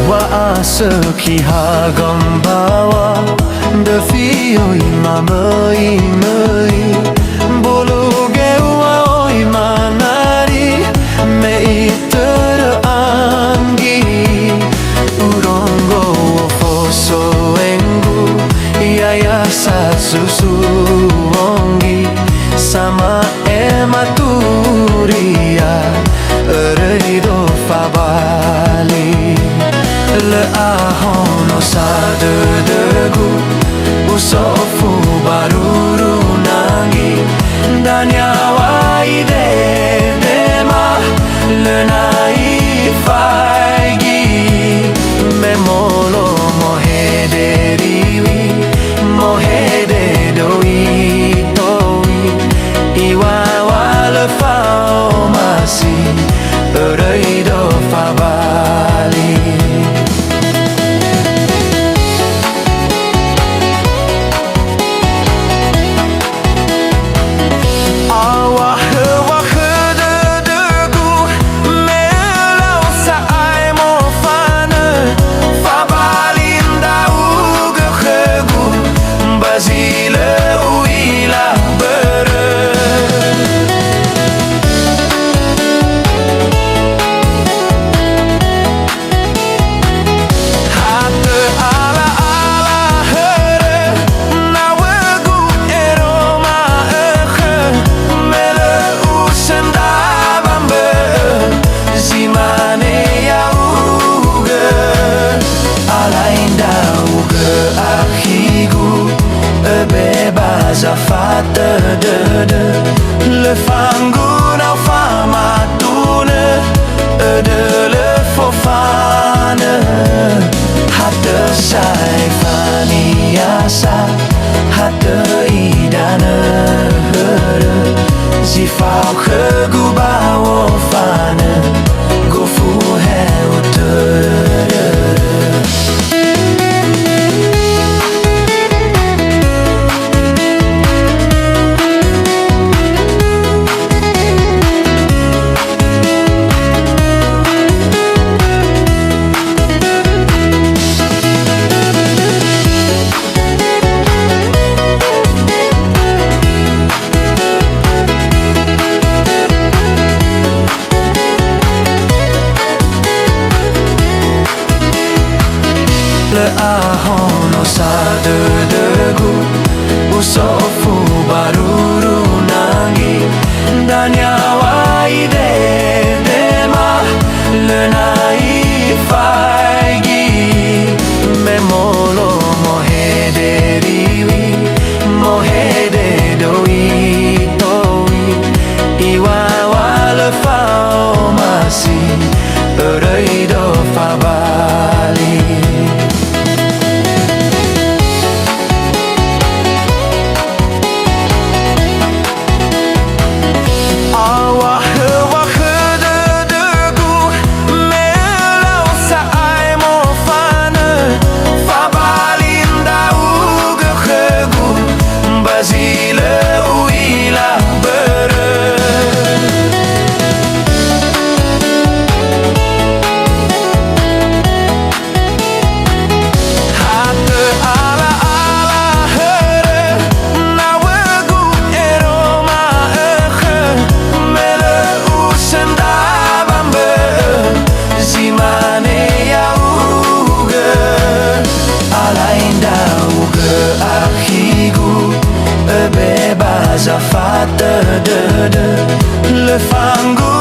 Waasaki hagambawa Defi oi mamai mai Bologe wa oi manari Me itara angi Urongo o foso engu Yaya satsusu ongi Sama ematuria Öröido Fabali Le ahono sade degu Usofu baruru nangi Danyawa ide dema Le naifaigi Memolo mohede riwi Mohede doi toi Iwa wale faomasi Öröido Fabali Zafata Le fangun au famatune Le fofane Hatte saifani asa Hatte idane Zifau khegubao fane Gofu heutere Le ahono sade degu Usofu baruru nangi Danyawa ide dema Le naifaigi Memolo mohede riwi Mohede doi toi Iwa wale faomasi Öröido Fabali Zafata Le fangu